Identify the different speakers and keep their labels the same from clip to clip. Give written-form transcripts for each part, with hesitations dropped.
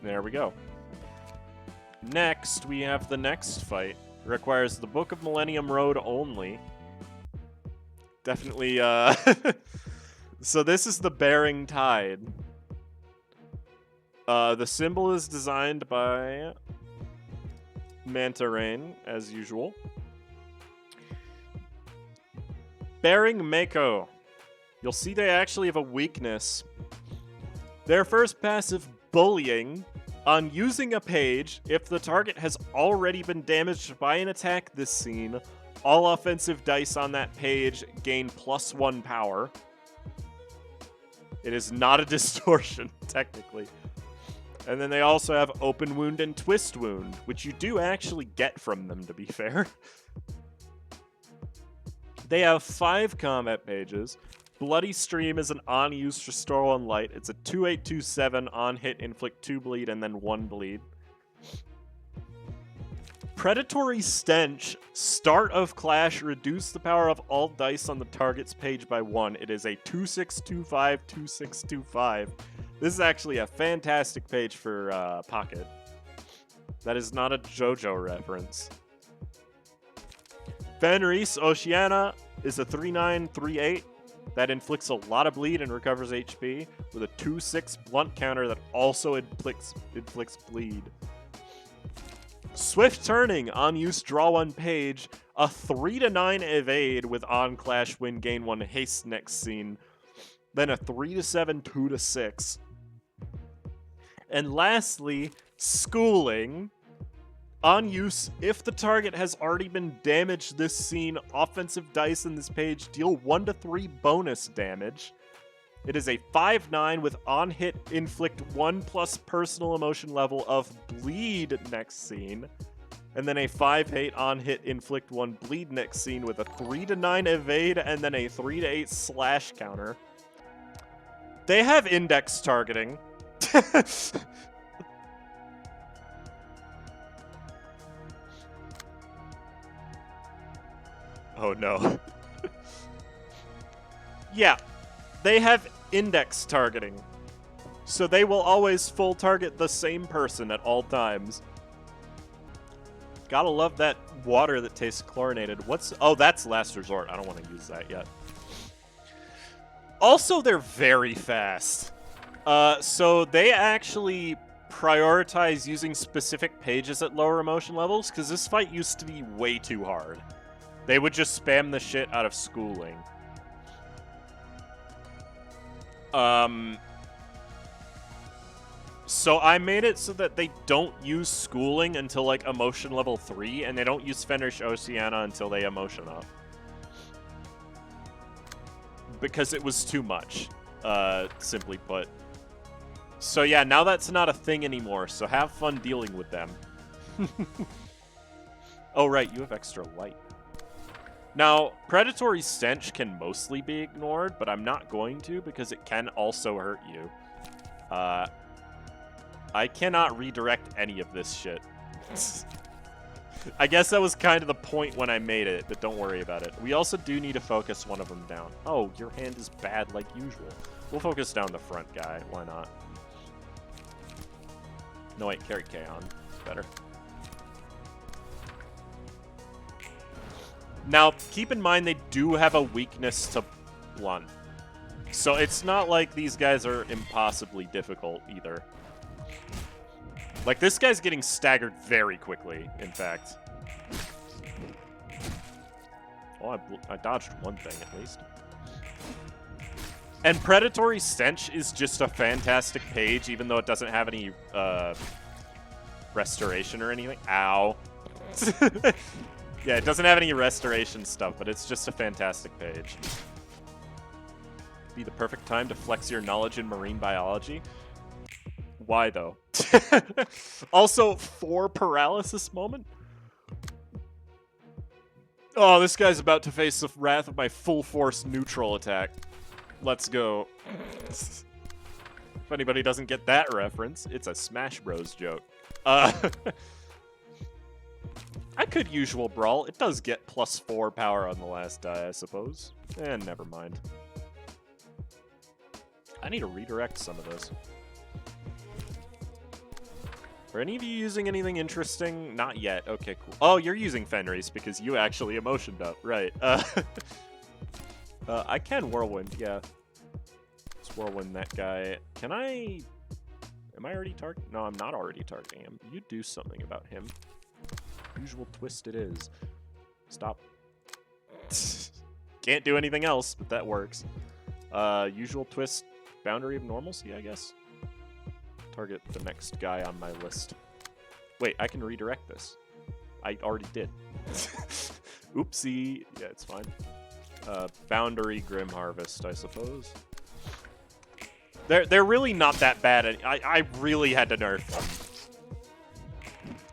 Speaker 1: There we go. Next, we have the next fight. Requires the Book of Millennium Road only. Definitely, So this is the Bearing Tide. The symbol is designed by Manta Rain, as usual. Bearing Mako. You'll see they actually have a weakness. Their first passive, Bullying. On using a page, if the target has already been damaged by an attack this scene, all offensive dice on that page gain +1 power. It is not a distortion, technically. And then they also have Open Wound and Twist Wound, which you do actually get from them, to be fair. They have 5 combat pages. Bloody Stream is an on-use Restore 1 Light. It's a 2827 on-hit, inflict 2 bleed, and then 1 bleed. Predatory Stench, start of Clash, reduce the power of all dice on the target's page by 1. It is a 2625, 2625. This is actually a fantastic page for Pocket. That is not a JoJo reference. Fenris Oceana is a 3938 that inflicts a lot of bleed and recovers HP with a 2/6 blunt counter that also inflicts bleed. Swift Turning, on use, draw 1 page, a 3-9 evade with on clash win, gain 1 haste next scene, then a 3-7 2-6. And lastly, Schooling. On use, if the target has already been damaged this scene, offensive dice in this page deal 1-3 bonus damage. It is a 5-9 with on hit inflict 1 plus personal emotion level of bleed next scene. And then a 5-8 on hit inflict 1 bleed next scene with a 3-9 evade and then a 3-8 slash counter. They have index targeting. Oh no. Yeah, they have index targeting. So they will always full target the same person at all times. Gotta love that water that tastes chlorinated. Oh, that's Last Resort. I don't want to use that yet. Also, they're very fast. So they actually prioritize using specific pages at lower emotion levels, because this fight used to be way too hard. They would just spam the shit out of Schooling. So I made it so that they don't use Schooling until, like, emotion level 3, and they don't use Fenris Oceana until they emotion up. Because it was too much, simply put. So yeah, now that's not a thing anymore, so have fun dealing with them. Oh right, you have extra light. Now, Predatory Stench can mostly be ignored, but I'm not going to because it can also hurt you. I cannot redirect any of this shit. I guess that was kind of the point when I made it, but don't worry about it. We also do need to focus one of them down. Oh, your hand is bad like usual. We'll focus down the front guy. Why not? No, wait, carry K on. It's better. Now, keep in mind they do have a weakness to blunt. So it's not like these guys are impossibly difficult either. Like, this guy's getting staggered very quickly, in fact. Oh, I dodged one thing, at least. And Predatory Stench is just a fantastic page, even though it doesn't have any, restoration or anything. Ow. Yeah, it doesn't have any restoration stuff, but it's just a fantastic page. Be the perfect time to flex your knowledge in marine biology. Why, though? Also, 4 paralysis moment? Oh, this guy's about to face the wrath of my full force neutral attack. Let's go. If anybody doesn't get that reference, it's a Smash Bros joke. I could usual brawl. It does get +4 power on the last die, I suppose. And never mind. I need to redirect some of this. Are any of you using anything interesting? Not yet. Okay, cool. Oh, you're using Fenris because you actually emotioned up. Right. I can Whirlwind, yeah. Let's Whirlwind that guy. Can I... Am I already targeting? No, I'm not already targeting him. You do something about him. Usual twist it is. Stop. Can't do anything else, but that works. Usual twist, Boundary of Normalcy, I guess. Target the next guy on my list. Wait, I can redirect this. I already did. Oopsie. Yeah, it's fine. Boundary Grim Harvest, I suppose. They're really not that bad. I really had to nerf them.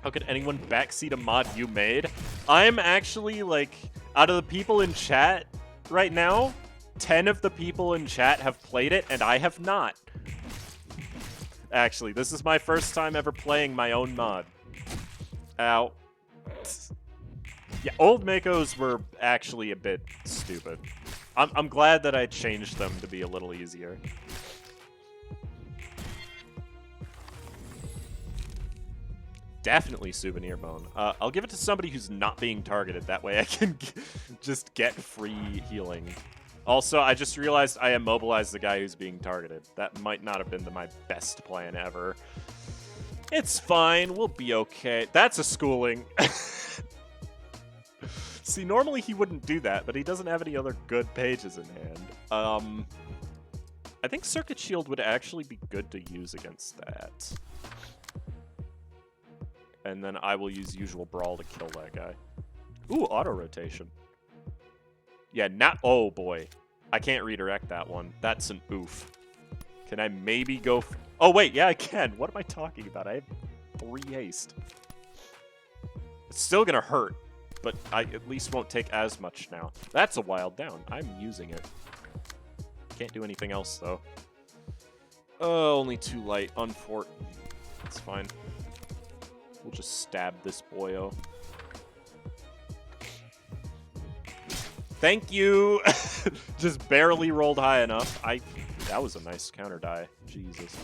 Speaker 1: How could anyone backseat a mod you made? I'm actually, like, out of the people in chat right now, 10 of the people in chat have played it, and I have not. Actually, this is my first time ever playing my own mod. Ow. Yeah, old Makos were actually a bit stupid. I'm glad that I changed them to be a little easier. Definitely Souvenir Bone. I'll give it to somebody who's not being targeted. That way I can just get free healing. Also, I just realized I immobilized the guy who's being targeted. That might not have been my best plan ever. It's fine. We'll be okay. That's a schooling. See, normally he wouldn't do that, but he doesn't have any other good pages in hand. I think Circuit Shield would actually be good to use against that. And then I will use Usual Brawl to kill that guy. Ooh, auto-rotation. Yeah, not... Oh, boy. I can't redirect that one. That's an oof. Can I maybe go... Oh, wait. Yeah, I can. What am I talking about? I have 3 haste. It's still going to hurt, but I at least won't take as much now. That's a wild down. I'm using it. Can't do anything else, though. Oh, only 2 light. Unfort. It's fine. We'll just stab this boyo. Thank you! Just barely rolled high enough. That was a nice counter die. Jesus.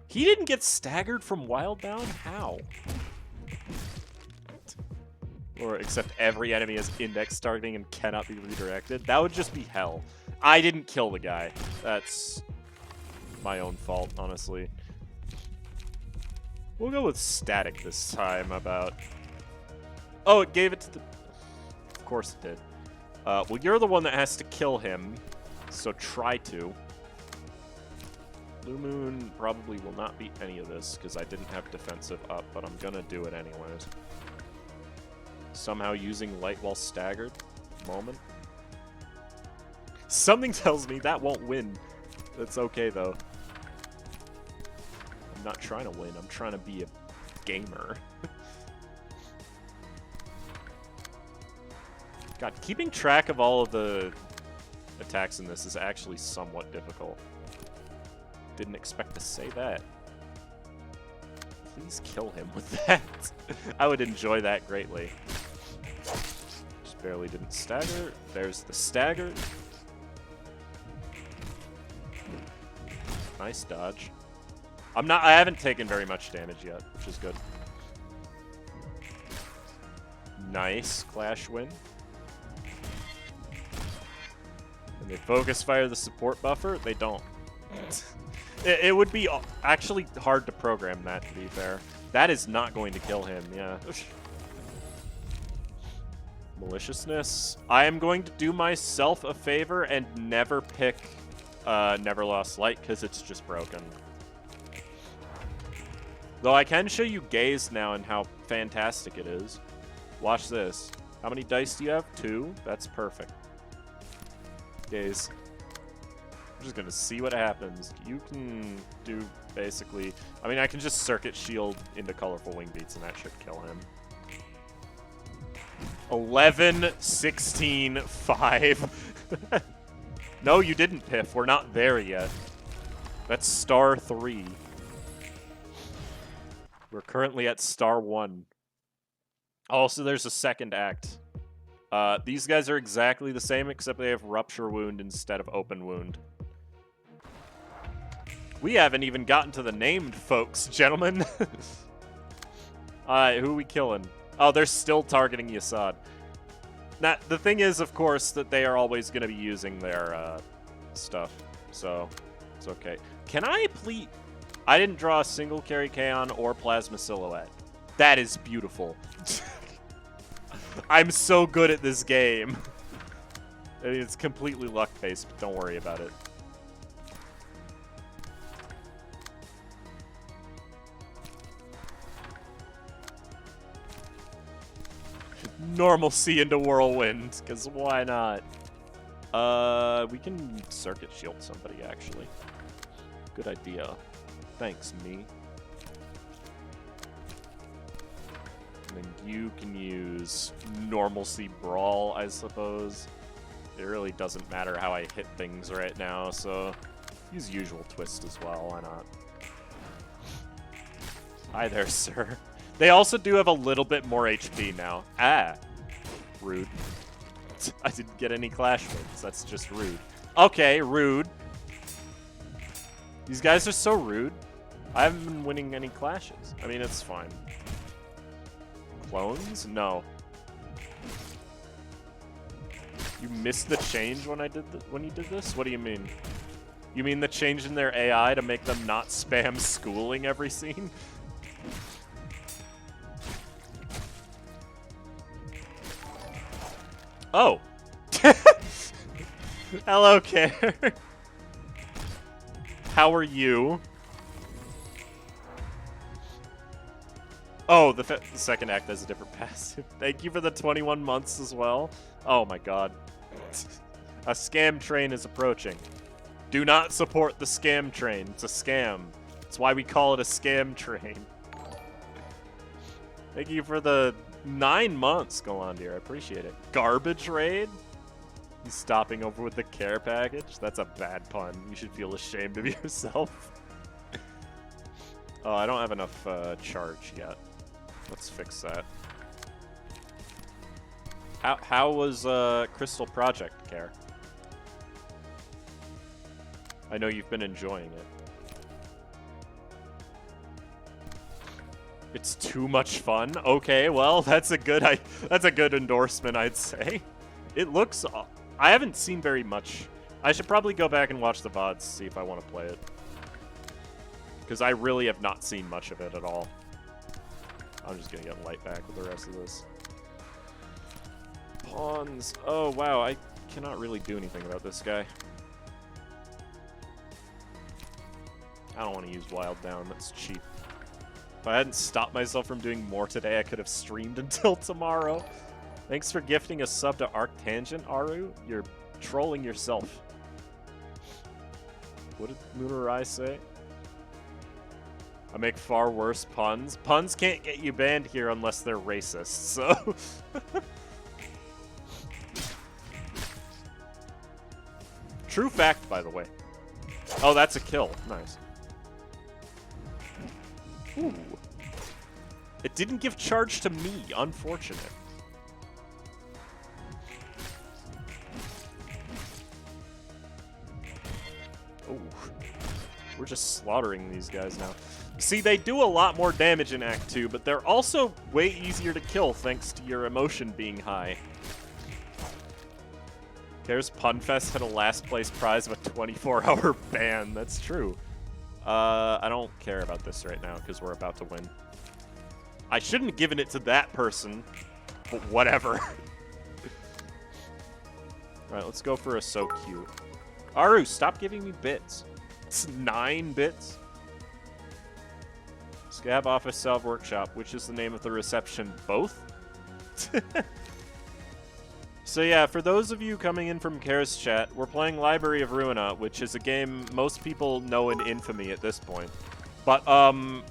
Speaker 1: He didn't get staggered from Wild Down? How? Or except every enemy has index targeting and cannot be redirected? That would just be hell. I didn't kill the guy. That's my own fault, honestly. We'll go with static this time about... Oh, it gave it to the... Of course it did. Well, you're the one that has to kill him, so try to. Blue Moon probably will not beat any of this, because I didn't have defensive up, but I'm gonna do it anyways. Somehow using light while staggered. Moment. Something tells me that won't win. That's okay, though. I'm not trying to win, I'm trying to be a gamer. God, keeping track of all of the attacks in this is actually somewhat difficult. Didn't expect to say that. Please kill him with that. I would enjoy that greatly. Just barely didn't stagger. There's the stagger. Nice dodge. I haven't taken very much damage yet, which is good. Nice Clash win. And they focus fire the support buffer? They don't. It would be actually hard to program that, to be fair. That is not going to kill him, yeah. Maliciousness. I am going to do myself a favor and never pick Never Lost Light, because it's just broken. Though I can show you Gaze now and how fantastic it is. Watch this. How many dice do you have? 2? That's perfect. Gaze. I'm just gonna see what happens. You can do basically... I mean, I can just Circuit Shield into Colorful Wing Beats and that should kill him. 11, 16, 5. No, you didn't, Piff. We're not there yet. That's star 3. We're currently at star 1. Also, there's a second act. These guys are exactly the same, except they have Rupture Wound instead of Open Wound. We haven't even gotten to the named folks, gentlemen. Alright, who are we killing? Oh, they're still targeting Yasad. Now, the thing is, of course, that they are always going to be using their stuff. So, it's okay. Can I please... I didn't draw a single carry Kaon or Plasma Silhouette. That is beautiful. I'm so good at this game. I mean, it's completely luck-based, but don't worry about it. Normalcy into Whirlwind, because why not? We can Circuit Shield somebody, actually. Good idea. Thanks, me. And then you can use Normalcy Brawl, I suppose. It really doesn't matter how I hit things right now, so use Usual Twist as well, why not? Hi there, sir. They also do have a little bit more HP now. Ah. Rude. I didn't get any Clash wins. That's just rude. Okay, rude. These guys are so rude. I haven't been winning any Clashes. I mean, it's fine. Clones? No. You missed the change when I did when you did this? What do you mean? You mean the change in their AI to make them not spam schooling every scene? Oh. Hello, Care. How are you? Oh, the second act has a different passive. Thank you for the 21 months as well. Oh my god. A scam train is approaching. Do not support the scam train. It's a scam. That's why we call it a scam train. Thank you for the 9 months, Galandir. I appreciate it. Garbage raid? He's stopping over with the care package? That's a bad pun. You should feel ashamed of yourself. Oh, I don't have enough charge yet. Let's fix that. How was Crystal Project, Care? I know you've been enjoying it. It's too much fun. Okay, well, that's a good endorsement, I'd say. It looks... I haven't seen very much. I should probably go back and watch the VODs, see if I want to play it. Because I really have not seen much of it at all. I'm just going to get light back with the rest of this. Pawns. Oh, wow, I cannot really do anything about this guy. I don't want to use Wild Down, that's cheap. If I hadn't stopped myself from doing more today, I could have streamed until tomorrow. Thanks for gifting a sub to Arctangent, Aru. You're trolling yourself. What did Lunarai say? I make far worse puns. Puns can't get you banned here unless they're racist, so... True fact, by the way. Oh, that's a kill. Nice. Ooh. It didn't give charge to me. Unfortunate. Ooh. We're just slaughtering these guys now. See, they do a lot more damage in Act 2, but they're also way easier to kill thanks to your emotion being high. Cares Punfest had a last place prize of a 24-hour ban. That's true. I don't care about this right now because we're about to win. I shouldn't have given it to that person, but whatever. Alright, let's go for a so cute. Aru, stop giving me bits. It's 9 bits. Scab Office Salve Workshop, which is the name of the reception. Both? So yeah, for those of you coming in from Kare's chat, we're playing Library of Ruina, which is a game most people know in infamy at this point. But, oh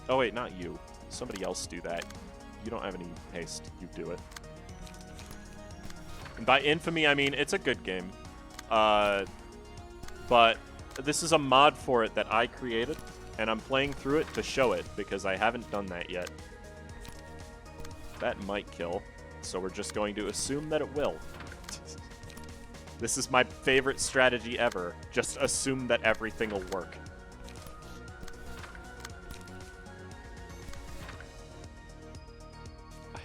Speaker 1: wait, not you. Somebody else do that. You don't have any haste. You do it. And by infamy, I mean it's a good game. But this is a mod for it that I created, and I'm playing through it to show it, because I haven't done that yet. That might kill. So we're just going to assume that it will. This is my favorite strategy ever. Just assume that everything will work.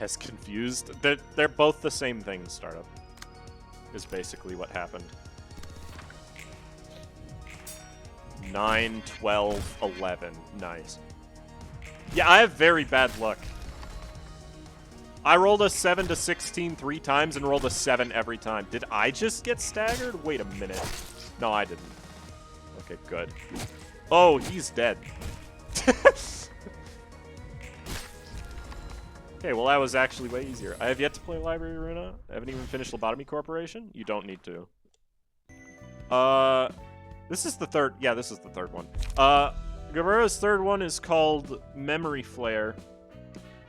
Speaker 1: has confused. They're both the same thing, Startup. Is basically what happened. 9, 12, 11. Nice. Yeah, I have very bad luck. I rolled a 7 to 16 3 times and rolled a 7 every time. Did I just get staggered? Wait a minute. No, I didn't. Okay, good. Oh, he's dead. Okay, well, that was actually way easier. I have yet to play Library of Ruina. I haven't even finished Lobotomy Corporation. You don't need to. This is the third. Yeah, this is the third one. Guerrero's third one is called Memory Flare.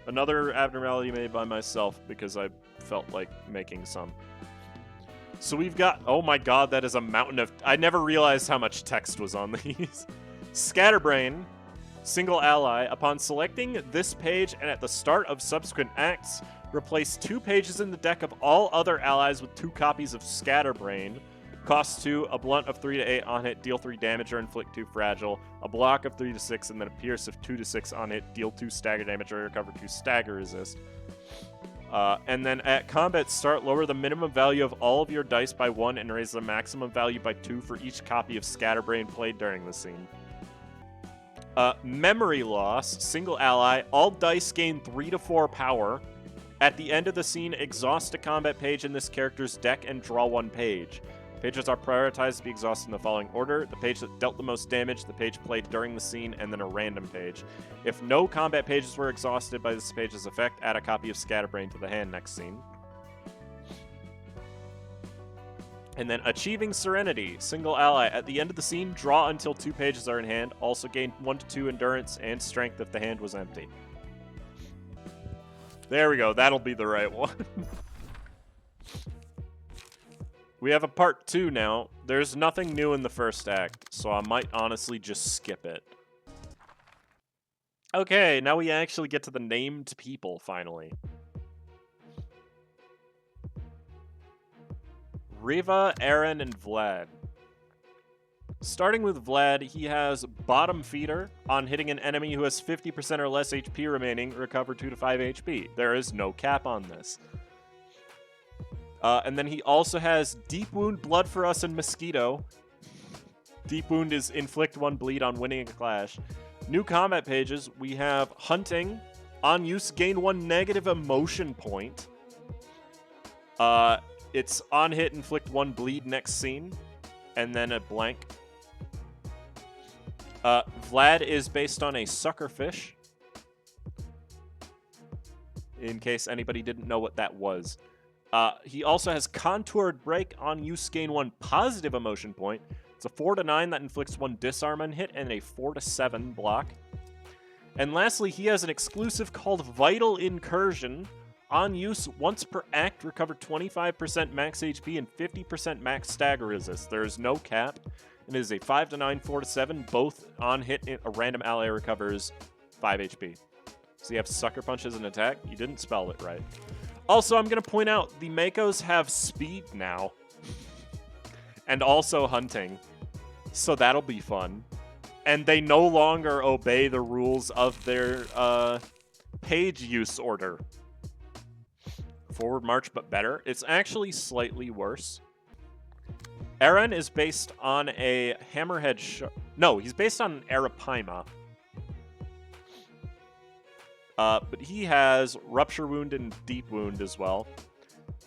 Speaker 1: Another abnormality made by myself because I felt like making some. So we've got... Oh my god, that is a mountain of... I never realized how much text was on these. Scatterbrain. Single ally. Upon selecting this page and at the start of subsequent acts, replace 2 pages in the deck of all other allies with 2 copies of Scatterbrain. Cost 2, a blunt of 3 to 8 on hit, deal 3 damage or inflict 2 fragile, a block of 3 to 6, and then a pierce of 2 to 6 on hit, deal 2 stagger damage or recover 2 stagger resist. And then at combat start, lower the minimum value of all of your dice by 1 and raise the maximum value by 2 for each copy of Scatterbrain played during the scene. Memory loss, single ally, all dice gain 3 to 4 power. At the end of the scene, exhaust a combat page in this character's deck and draw 1 page. Pages are prioritized to be exhausted in the following order: the page that dealt the most damage, the page played during the scene, and then a random page. If no combat pages were exhausted by this page's effect, add a copy of Scatterbrain to the hand next scene. And then Achieving Serenity, single ally. At the end of the scene, draw until 2 pages are in hand. Also gain 1 to 2 endurance and strength if the hand was empty. There we go. That'll be the right one. We have a part 2 now. There's nothing new in the first act, so I might honestly just skip it. Okay, now we actually get to the named people, finally. Riva, Aaron, and Vlad. Starting with Vlad, he has Bottom Feeder. On hitting an enemy who has 50% or less HP remaining, recover 2 to 5 HP. There is no cap on this. And then he also has Deep Wound, Blood for Us, and Mosquito. Deep Wound is inflict 1 bleed on winning a clash. New combat pages, we have Hunting. On use, gain 1 negative emotion point. It's on hit, inflict 1 bleed next scene. And then a blank. Vlad is based on a suckerfish. In case anybody didn't know what that was. He also has Contoured Break. On use, gain 1 positive emotion point. It's a 4 to 9 that inflicts 1 disarm on hit and a 4 to 7 block. And lastly, he has an exclusive called Vital Incursion. On use, once per act, recover 25% max HP and 50% max stagger resist. There is no cap. It is a 5 to 9, 4 to 7. Both on hit, a random ally recovers 5 HP. So you have Sucker Punch as an attack. You didn't spell it right. Also, I'm going to point out, the Makos have speed now. And also hunting. So that'll be fun. And they no longer obey the rules of their page use order. Forward march, but better. It's actually slightly worse. Aaron is based on a hammerhead... No, he's based on an Arapaima. But he has Rupture Wound and Deep Wound as well.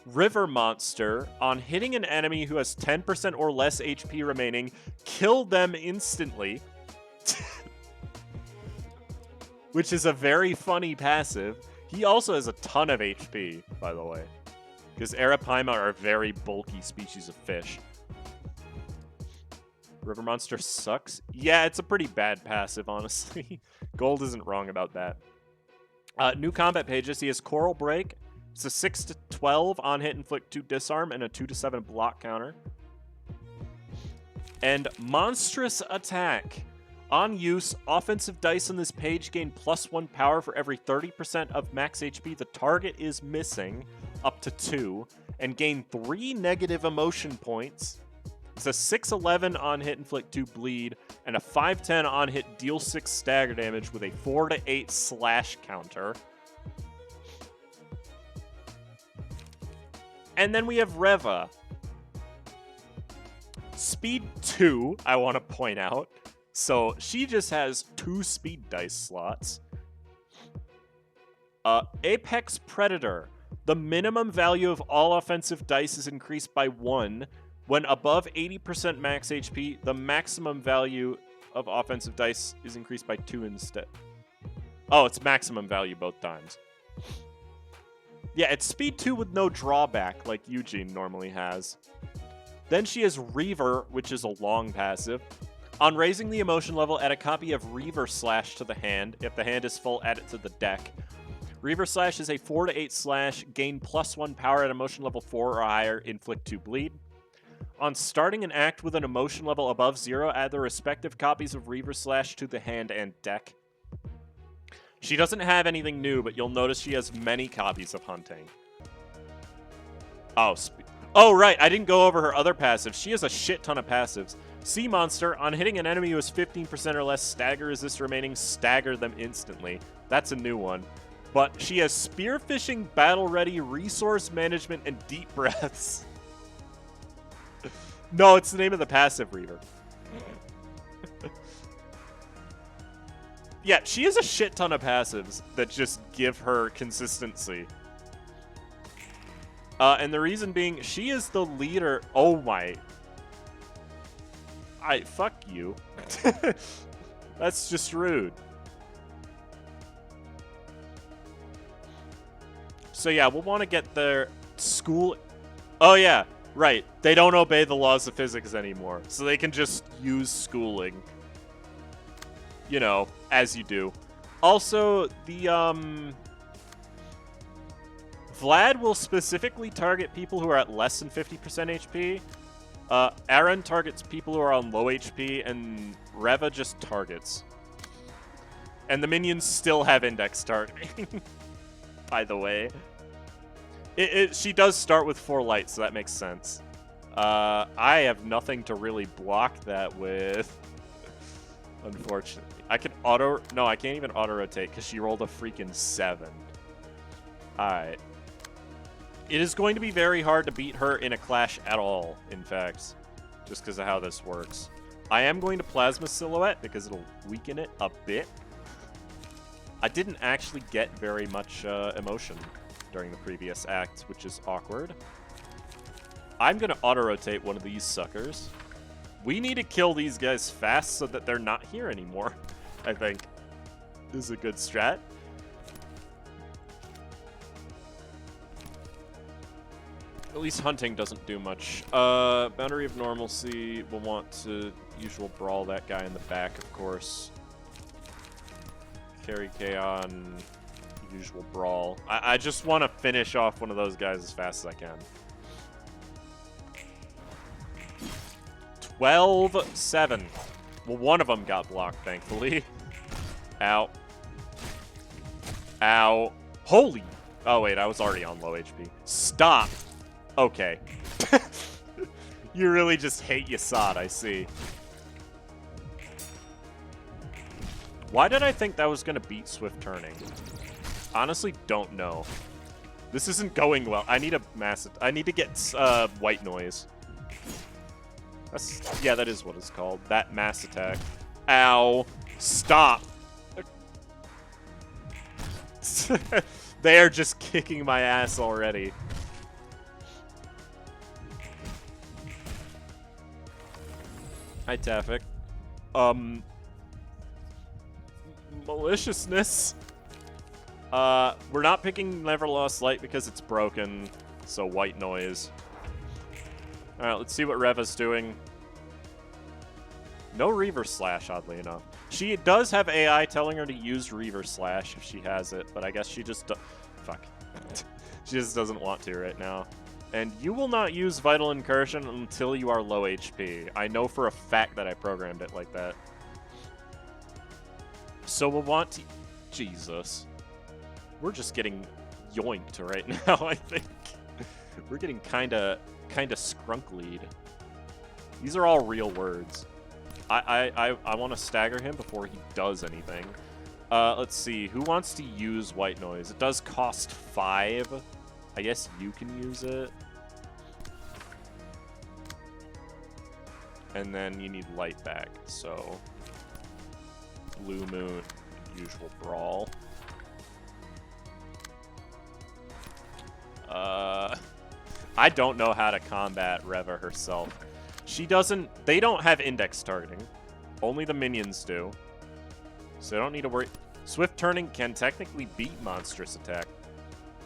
Speaker 1: River Monster. On hitting an enemy who has 10% or less HP remaining, kill them instantly. Which is a very funny passive. He also has a ton of HP, by the way. Because Arapaima are a very bulky species of fish. River Monster sucks. Yeah, it's a pretty bad passive, honestly. Gold isn't wrong about that. New combat pages. He has Coral Break. It's a 6 to 12 on hit, inflict 2 disarm, and a 2 to 7 block counter. And Monstrous Attack. On use, offensive dice on this page gain +1 power for every 30% of max HP the target is missing, up to 2, and gain 3 negative emotion points. It's a 6-11 on hit, inflict 2 bleed, and a 5-10 on hit, deal 6 stagger damage with a 4 to 8 slash counter. And then we have Reva. Speed 2, I want to point out. So she just has 2 speed dice slots. Apex Predator. The minimum value of all offensive dice is increased by 1. When above 80% max HP, the maximum value of offensive dice is increased by 2 instead. Oh, it's maximum value both times. Yeah, it's speed 2 with no drawback like Eugene normally has. Then she has Reaver, which is a long passive. On raising the emotion level, add a copy of Reaver Slash to the hand. If the hand is full, add it to the deck. Reaver Slash is a 4 to 8 slash, gain +1 power at emotion level 4 or higher, inflict 2 bleed. On starting an act with an emotion level above 0, add the respective copies of Reaver Slash to the hand and deck. She doesn't have anything new, but you'll notice she has many copies of Hunting. Oh, right, I didn't go over her other passives. She has a shit ton of passives. Sea Monster, on hitting an enemy who is 15% or less stagger resist remaining, stagger them instantly. That's a new one. But she has Spearfishing, Battle Ready, Resource Management, and Deep Breaths. No, it's the name of the passive, Reaver. Yeah, she has a shit ton of passives that just give her consistency. And the reason being, she is the leader. Oh my. Fuck you. That's just rude. So yeah, we'll want to get their school. Oh yeah, right. They don't obey the laws of physics anymore, so they can just use schooling. You know, as you do. Also, the Vlad will specifically target people who are at less than 50% HP. Aaron targets people who are on low HP, and Reva just targets. And the minions still have index targeting, by the way. She does start with 4 light, so that makes sense. I have nothing to really block that with, unfortunately. I can auto... No, I can't even auto-rotate because she rolled a freaking 7. Alright. It is going to be very hard to beat her in a clash at all, in fact. Just because of how this works. I am going to Plasma Silhouette because it'll weaken it a bit. I didn't actually get very much emotion during the previous act, which is awkward. I'm going to auto-rotate one of these suckers. We need to kill these guys fast so that they're not here anymore, I think. This is a good strat. At least Hunting doesn't do much. Boundary of Normalcy, we'll want to usual brawl that guy in the back, of course. Carry K on usual brawl. I just want to finish off one of those guys as fast as I can. 12-7. Well, one of them got blocked, thankfully. Ow. Ow. Holy... Oh, wait, I was already on low HP. Stop. Okay. You really just hate Yasad, I see. Why did I think that was going to beat Swift Turning? Honestly, don't know. This isn't going well. I need a massive... I need to get White Noise. Yeah, that is what it's called. That mass attack. Ow. Stop. They are just kicking my ass already. Hi, Tafik. Maliciousness. We're not picking Never Lost Light because it's broken, so White Noise. Alright, let's see what Reva's doing. No Reaver Slash, oddly enough. She does have AI telling her to use Reaver Slash if she has it, but I guess she just... Fuck. She just doesn't want to right now. And you will not use Vital Incursion until you are low HP. I know for a fact that I programmed it like that. So we'll want to... Jesus. We're just getting yoinked right now, I think. We're getting kinda skrunklied. These are all real words. I want to stagger him before he does anything. Let's see. Who wants to use White Noise? It does cost 5. I guess you can use it. And then you need light back, so Blue Moon, usual brawl. I don't know how to combat Reva herself. They don't have index targeting. Only the minions do. So I don't need to worry. Swift turning can technically beat monstrous attack.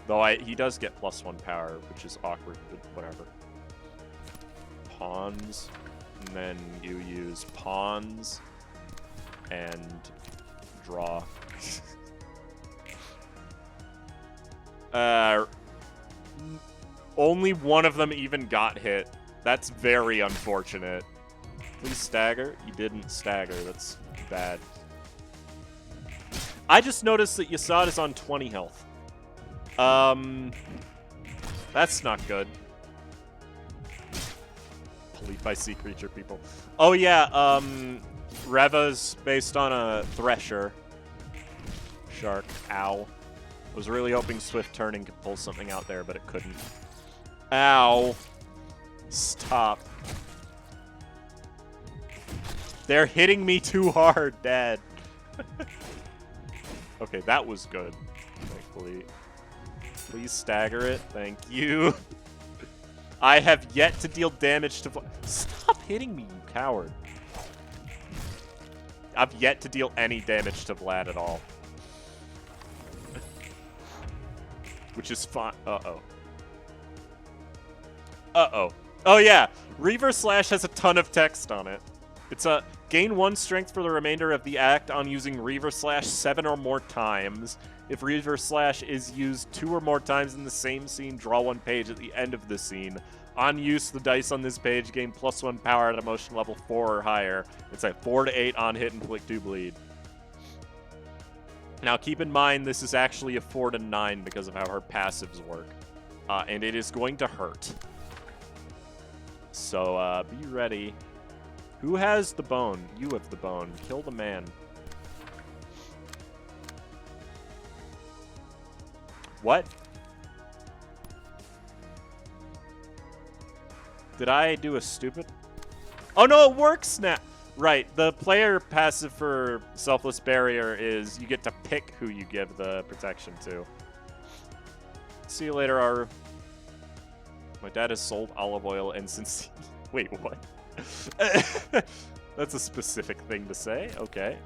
Speaker 1: Though he does get +1 power, which is awkward, but whatever. Pawns. And then you use pawns and draw. Only one of them even got hit. That's very unfortunate. Please stagger. You didn't stagger. That's bad. I just noticed that Yasad is on 20 health. That's not good. Belief I see creature people. Oh yeah, Reva's based on a Thresher. Shark. Ow. Was really hoping Swift Turning could pull something out there, but it couldn't. Ow. Stop. They're hitting me too hard, Dad. Okay, that was good. Thankfully. Please stagger it. Thank you. I have yet to deal damage to... Stop hitting me, you coward. I've yet to deal any damage to Vlad at all. Which is fine. Uh-oh. Uh-oh. Oh, yeah. Reaver Slash has a ton of text on it. It's a gain 1 strength for the remainder of the act on using Reaver Slash 7 or more times. If Reaver Slash is used 2 or more times in the same scene, draw 1 page at the end of the scene. On use, the dice on this page gain +1 power at emotion level 4 or higher. It's at 4 to 8 on hit, inflict 2 bleed. Now, keep in mind, this is actually a 4 to 9 because of how her passives work. And it is going to hurt. So, be ready. Who has the bone? You have the bone. Kill the man. What? Did I do a stupid? Oh no, it works now! Right, the player passive for Selfless Barrier is you get to pick who you give the protection to. See you later, Aru. My dad has sold olive oil and since... Wait, what? That's a specific thing to say. Okay.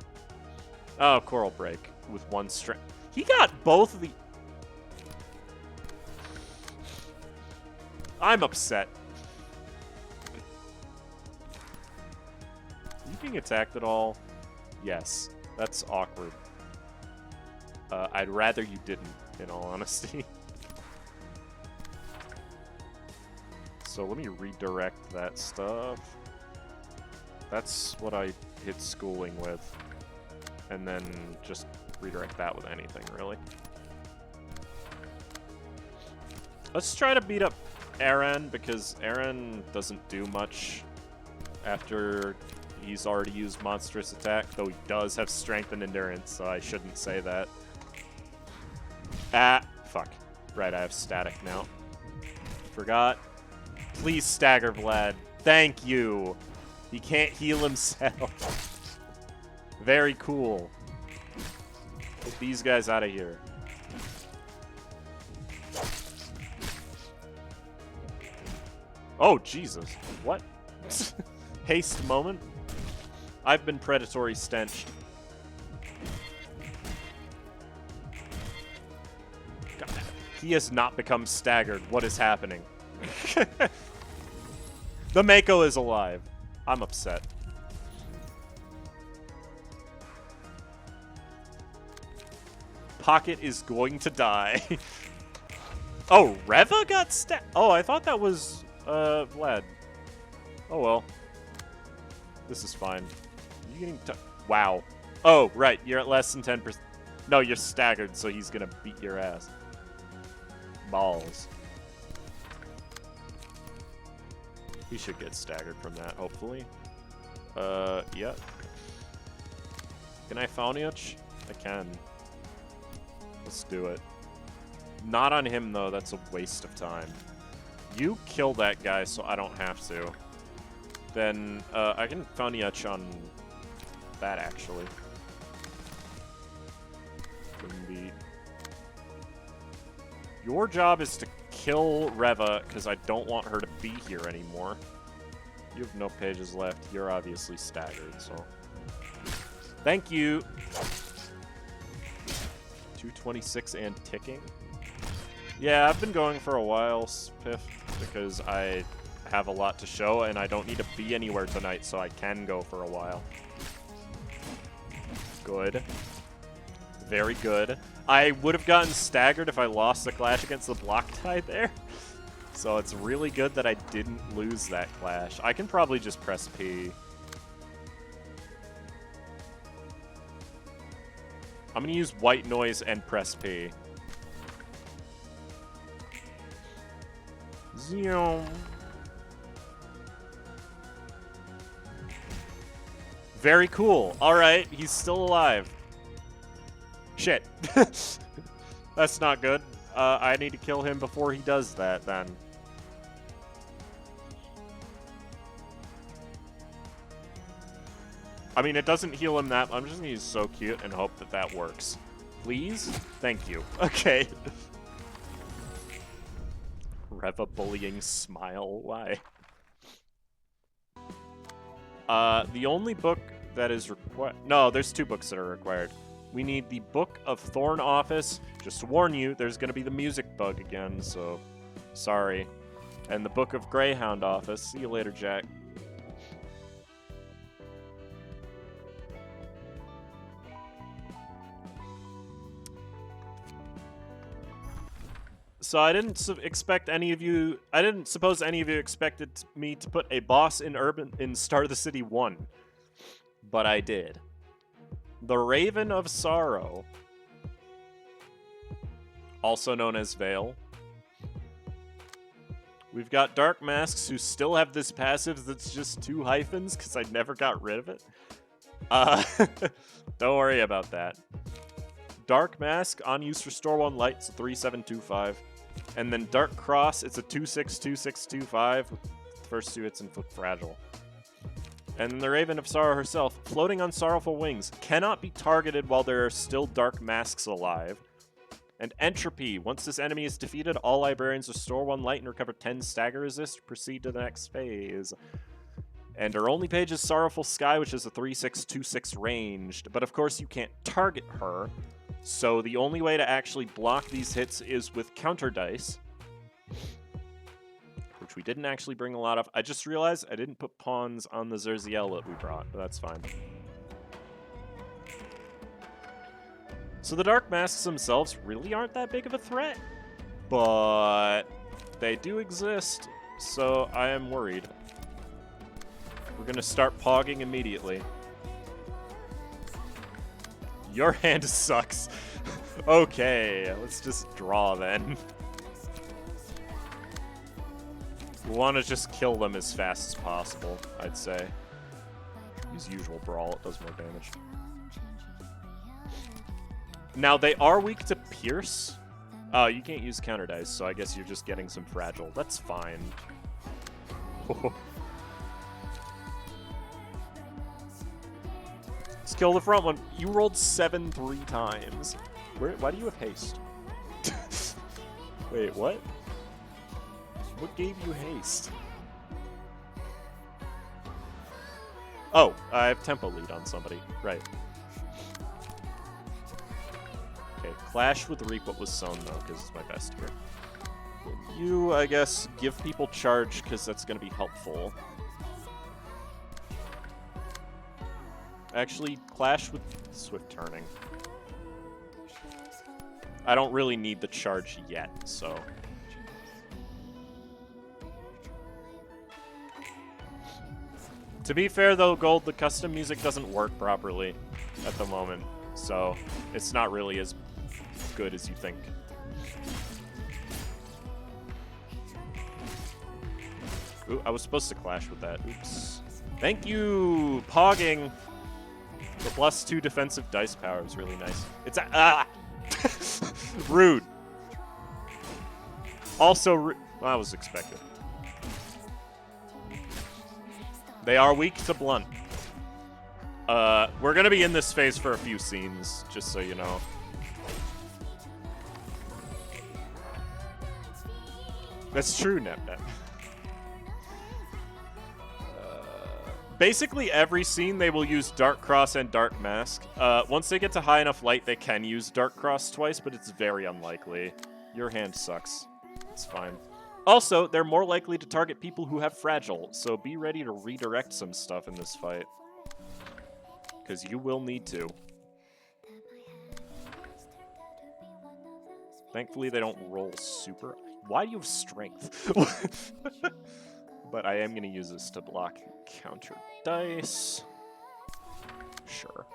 Speaker 1: Oh, Coral Break with 1 strength. He got both of the... I'm upset. You being attacked at all? Yes. That's awkward. I'd rather you didn't, in all honesty. So let me redirect that stuff. That's what I hit schooling with. And then just redirect that with anything, really. Let's try to beat up Aaron, because Aaron doesn't do much after he's already used Monstrous Attack, though he does have Strength and Endurance, so I shouldn't say that. Ah, fuck. Right, I have Static now. Forgot. Please stagger Vlad. Thank you. He can't heal himself. Very cool. Get these guys out of here. Oh, Jesus. What? Haste moment? I've been predatory stenched. God, he has not become staggered. What is happening? The Mako is alive. I'm upset. Pocket is going to die. Oh, Reva got Oh, I thought that was, Vlad. Oh, well. This is fine. You getting wow. Oh, right. You're at less than 10%. No, you're staggered, so he's gonna beat your ass. Balls. He should get staggered from that, hopefully. Yeah. Can I Fauniach? I can. Let's do it. Not on him, though. That's a waste of time. You kill that guy so I don't have to. then I can Faniach on that, actually. Your job is to kill Reva, because I don't want her to be here anymore. You have no pages left. You're obviously staggered, so... Thank you! 226 and ticking? Yeah, I've been going for a while, Spiff, because I have a lot to show, and I don't need to be anywhere tonight, so I can go for a while. Good. Very good. I would have gotten staggered if I lost the clash against the block tie there. So it's really good that I didn't lose that clash. I can probably just press P. I'm going to use white noise and press P. Zoom. Very cool. All right, he's still alive. Shit. That's not good. I need to kill him before he does that, then. I mean, it doesn't heal him that. I'm just going to use So Cute and hope that that works. Please? Thank you. Okay. Reva bullying smile. Why? The only book that is required... No, there's 2 books that are required. We need the Book of Thorn Office. Just to warn you, there's going to be the music bug again, so sorry. And the Book of Greyhound Office. See you later, Jack. So I didn't expect any of you... I didn't suppose any of you expected me to put a boss in Star of the City 1. But I did. The Raven of Sorrow, also known as Veil. We've got Dark Masks who still have this passive that's just 2 hyphens because I never got rid of it. Don't worry about that. Dark Mask, on use, restore 1 light, it's a 3725. And then Dark Cross, it's a 262625. First 2 hits and flip fragile. And the Raven of Sorrow herself, floating on sorrowful wings, cannot be targeted while there are still Dark Masks alive. And Entropy, once this enemy is defeated, all librarians restore 1 light and recover 10 stagger resist, proceed to the next phase. And her only page is Sorrowful Sky, which is a 3626 ranged, but of course you can't target her, so the only way to actually block these hits is with counter dice. Which we didn't actually bring a lot of. I just realized I didn't put pawns on the Zerziel that we brought, but that's fine. So the Dark Masks themselves really aren't that big of a threat, but they do exist, so I am worried. We're going to start pogging immediately. Your hand sucks. Okay, let's just draw then. We want to just kill them as fast as possible, I'd say. Use usual brawl, it does more damage. Now, they are weak to pierce. Oh, you can't use counter dice, so I guess you're just getting some fragile. That's fine. Let's kill the front one. You rolled 7 3 times. Why do you have haste? Wait, what? What gave you haste? Oh, I have tempo lead on somebody. Right. Okay, clash with Reap what was sown, though, because it's my best here. You, I guess, give people charge, because that's going to be helpful. Actually, clash with Swift Turning. I don't really need the charge yet, so... To be fair, though, Gold, the custom music doesn't work properly at the moment, so it's not really as good as you think. Ooh, I was supposed to clash with that. Oops. Thank you, Pogging! The +2 defensive dice power is really nice. It's rude. Also, that was expected. They are weak to blunt. We're gonna be in this phase for a few scenes, just so you know. That's true, NetNet. Basically, every scene they will use Dark Cross and Dark Mask. Once they get to high enough light, they can use Dark Cross twice, but it's very unlikely. Your hand sucks. It's fine. Also, they're more likely to target people who have Fragile, so be ready to redirect some stuff in this fight. Because you will need to. Thankfully, they don't roll super... Why do you have strength? But I am going to use this to block counter dice. Sure.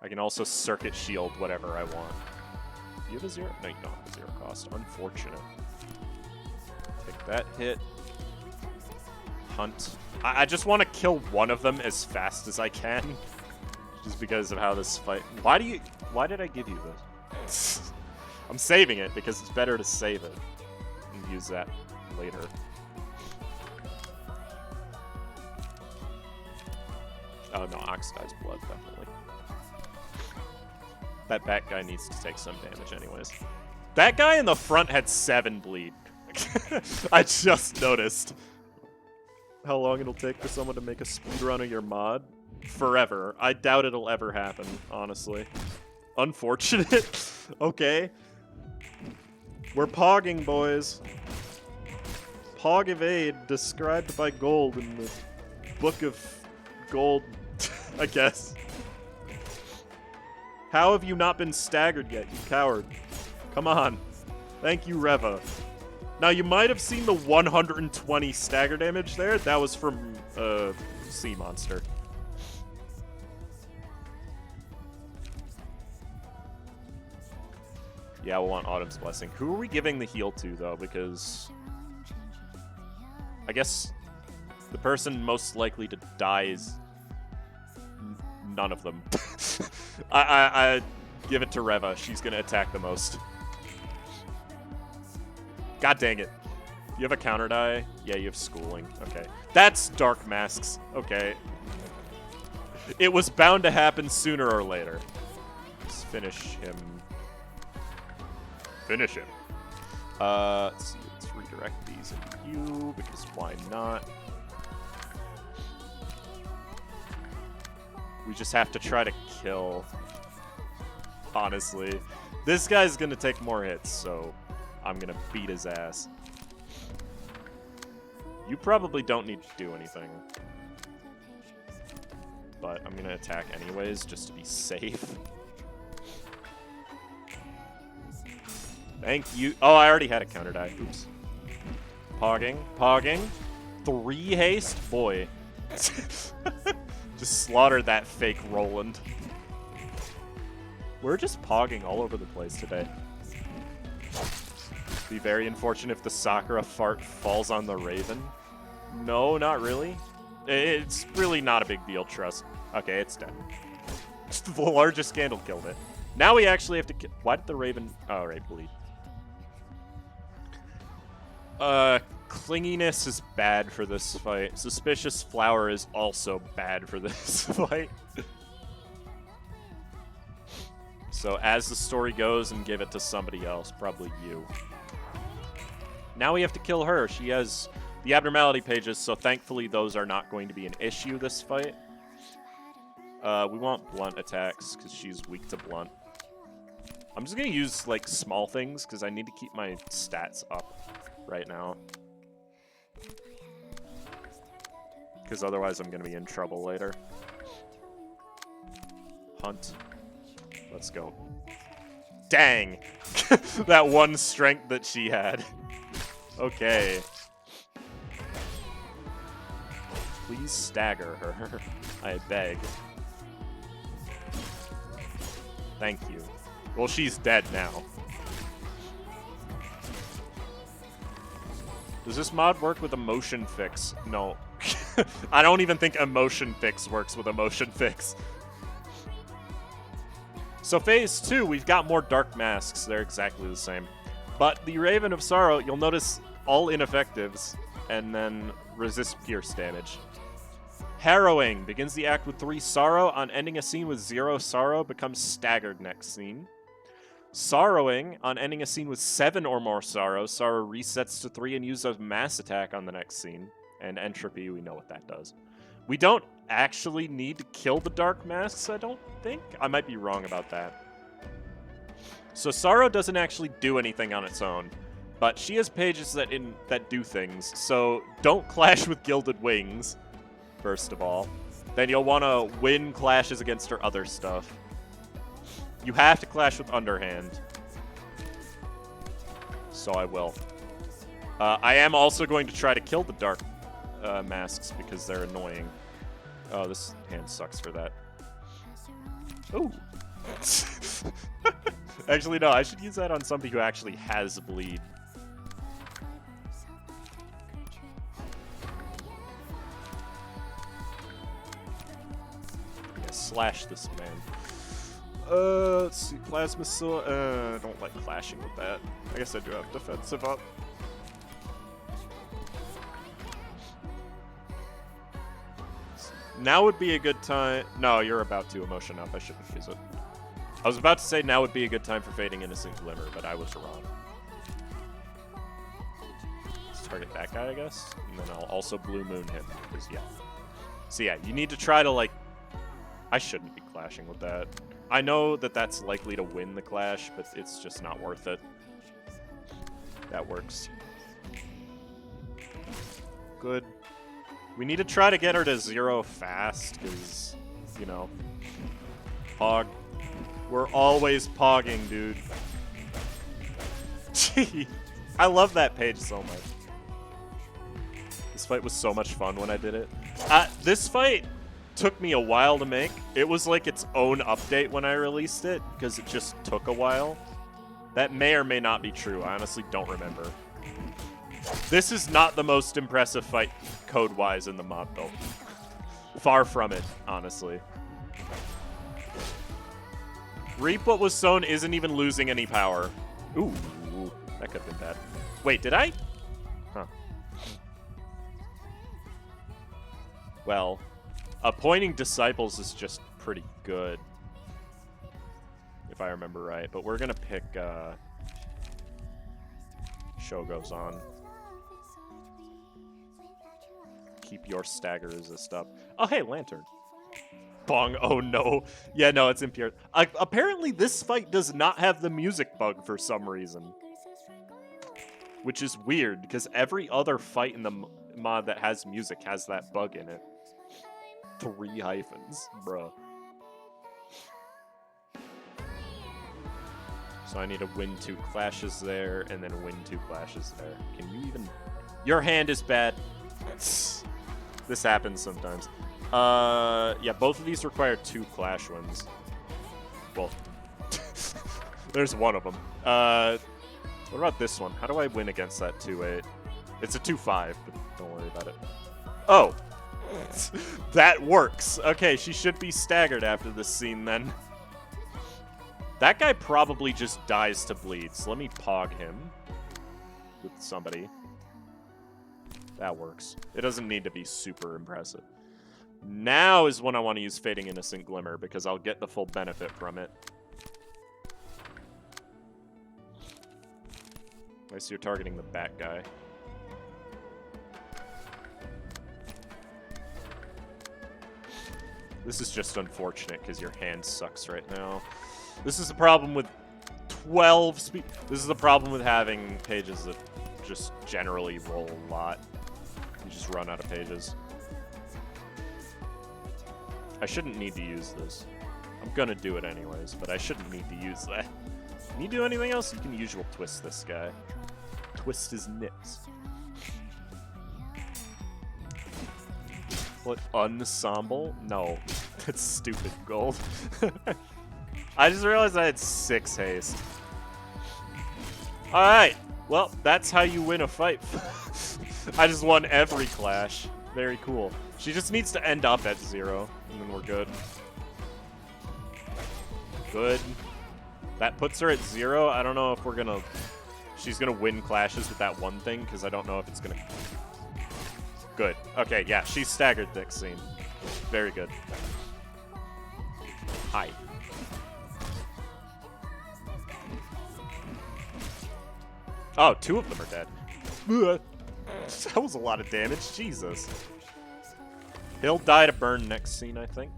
Speaker 1: I can also circuit shield whatever I want. Do you have a zero? No, you don't have a zero cost. Unfortunate. Take that hit. Hunt. I just want to kill one of them as fast as I can. Just because of how this fight... Why did I give you this? I'm saving it because it's better to save it and use that later. Oh no, Oxidized Blood, definitely. That bat guy needs to take some damage anyways. That guy in the front had 7 bleed. I just noticed. How long it'll take for someone to make a speedrun of your mod? Forever. I doubt it'll ever happen, honestly. Unfortunate. Okay. We're pogging, boys. Pog evade, described by Gold in the Book of Gold, I guess. How have you not been staggered yet, you coward? Come on. Thank you, Reva. Now, you might have seen the 120 stagger damage there. That was from Sea Monster. Yeah, we'll want Autumn's Blessing. Who are we giving the heal to, though? Because I guess the person most likely to die is none of them. I give it to Reva. She's going to attack the most. God dang it. You have a counter die? Yeah, you have Schooling. Okay. That's Dark Masks. Okay. It was bound to happen sooner or later. Let's finish him. Finish him. Let's see. Let's redirect these into you, because why not? We just have to try to kill. Honestly. This guy's gonna take more hits, so I'm gonna beat his ass. You probably don't need to do anything. But I'm gonna attack anyways, just to be safe. Thank you. Oh, I already had a counter die. Oops. Pogging. Pogging. 3 haste? Boy. Just slaughtered that fake Roland. We're just pogging all over the place today. Be very unfortunate if the Sakura fart falls on the Raven. No, not really. It's really not a big deal, trust. Okay, it's dead. Just the largest scandal killed it. Now we actually have to kill... Why did the Raven... Oh, right, bleed. Clinginess is bad for this fight. Suspicious Flower is also bad for this fight. So as the story goes, and give it to somebody else, probably you. Now we have to kill her. She has the abnormality pages, so thankfully those are not going to be an issue this fight. We want blunt attacks, because she's weak to blunt. I'm just going to use, like, small things, because I need to keep my stats up right now. Because otherwise I'm going to be in trouble later. Hunt. Let's go. Dang! That one strength that she had. Okay. Please stagger her. I beg. Thank you. Well, she's dead now. Does this mod work with emotion fix? No. I don't even think emotion fix works with emotion fix. So phase 2, we've got more dark masks. They're exactly the same. But the Raven of Sorrow, you'll notice all ineffectives and then resist pierce damage. Harrowing. Begins the act with 3 sorrow. On ending a scene with 0 sorrow, becomes staggered next scene. Sorrowing. On ending a scene with 7 or more sorrow, sorrow resets to 3 and uses a mass attack on the next scene. And entropy, we know what that does. We don't actually need to kill the dark masks, I don't think. I might be wrong about that. So sorrow doesn't actually do anything on its own, but she has pages that do things. So don't clash with Gilded Wings, first of all. Then you'll want to win clashes against her other stuff. You have to clash with Underhand. So I will. I am also going to try to kill the dark masks because they're annoying. Oh, this hand sucks for that. Ooh. Actually, no, I should use that on somebody who actually has bleed. Yeah, slash this man. Let's see, Plasma Sword. I don't like clashing with that. I guess I do have defensive up. Now would be a good time. No, you're about to emotion up. I shouldn't use it. I was about to say now would be a good time for Fading Innocent Glimmer, but I was wrong. Let's target that guy, I guess. And then I'll also Blue Moon him, because yeah. So yeah, you need to try to, like... I shouldn't be clashing with that. I know that that's likely to win the clash, but it's just not worth it. That works. Good. We need to try to get her to 0 fast, because, you know, Pog. We're always pogging, dude. Gee, I love that page so much. This fight was so much fun when I did it. This fight took me a while to make. It was like its own update when I released it, because it just took a while. That may or may not be true. I honestly don't remember. This is not the most impressive fight code-wise in the mod build. Far from it, honestly. Reap what was sown isn't even losing any power. Ooh, that could have been bad. Wait, did I? Huh. Well, appointing disciples is just pretty good. If I remember right. But we're going to pick Show Goes On. Keep your stagger resist up. Oh, hey, Lantern. Bong, oh no. Yeah, no, it's impure. Apparently, this fight does not have the music bug for some reason. Which is weird, because every other fight in the mod that has music has that bug in it. 3 hyphens, bruh. So I need to win 2 clashes there, and then win 2 clashes there. Can you even... Your hand is bad. This happens sometimes. Yeah, both of these require 2 clash wins. Well, there's one of them. What about this one? How do I win against that 2-8? It's a 2-5, but don't worry about it. Oh! That works! Okay, she should be staggered after this scene, then. That guy probably just dies to bleed, so let me pog him with somebody. That works. It doesn't need to be super impressive. Now is when I want to use Fading Innocent Glimmer, because I'll get the full benefit from it. I see you're targeting the bat guy. This is just unfortunate, because your hand sucks right now. This is the problem with 12 speed. This is the problem with having pages that just generally roll a lot. You just run out of pages. I shouldn't need to use this. I'm gonna do it anyways, but I shouldn't need to use that. Can you do anything else? You can usual twist this guy. Twist his nips. What, ensemble? No. That's stupid gold. I just realized I had 6 haste. Alright. Well, that's how you win a fight. I just won every clash. Very cool. She just needs to end up at 0, and then we're good. Good. That puts her at 0. I don't know if we're gonna... She's gonna win clashes with that one thing, because I don't know if it's gonna... Good. Okay, yeah, she's staggered next scene. Very good. Hi. Oh, 2 of them are dead. That was a lot of damage. Jesus. He'll die to burn next scene, I think.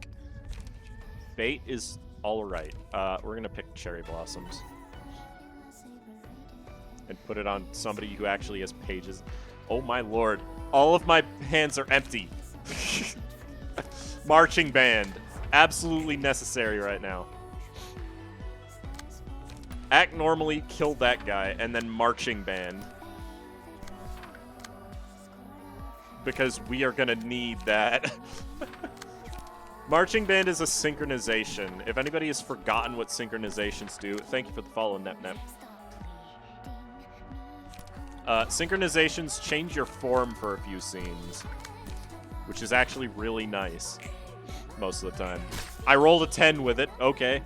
Speaker 1: Bait is alright. We're gonna pick Cherry Blossoms. And put it on somebody who actually has pages. Oh my lord. All of my hands are empty. Marching Band. Absolutely necessary right now. Act normally, kill that guy, and then Marching Band. Because we are gonna need that. Marching Band is a synchronization. If anybody has forgotten what synchronizations do, thank you for the follow, NepNep. Synchronizations change your form for a few scenes, which is actually really nice most of the time. I rolled a 10 with it. Okay.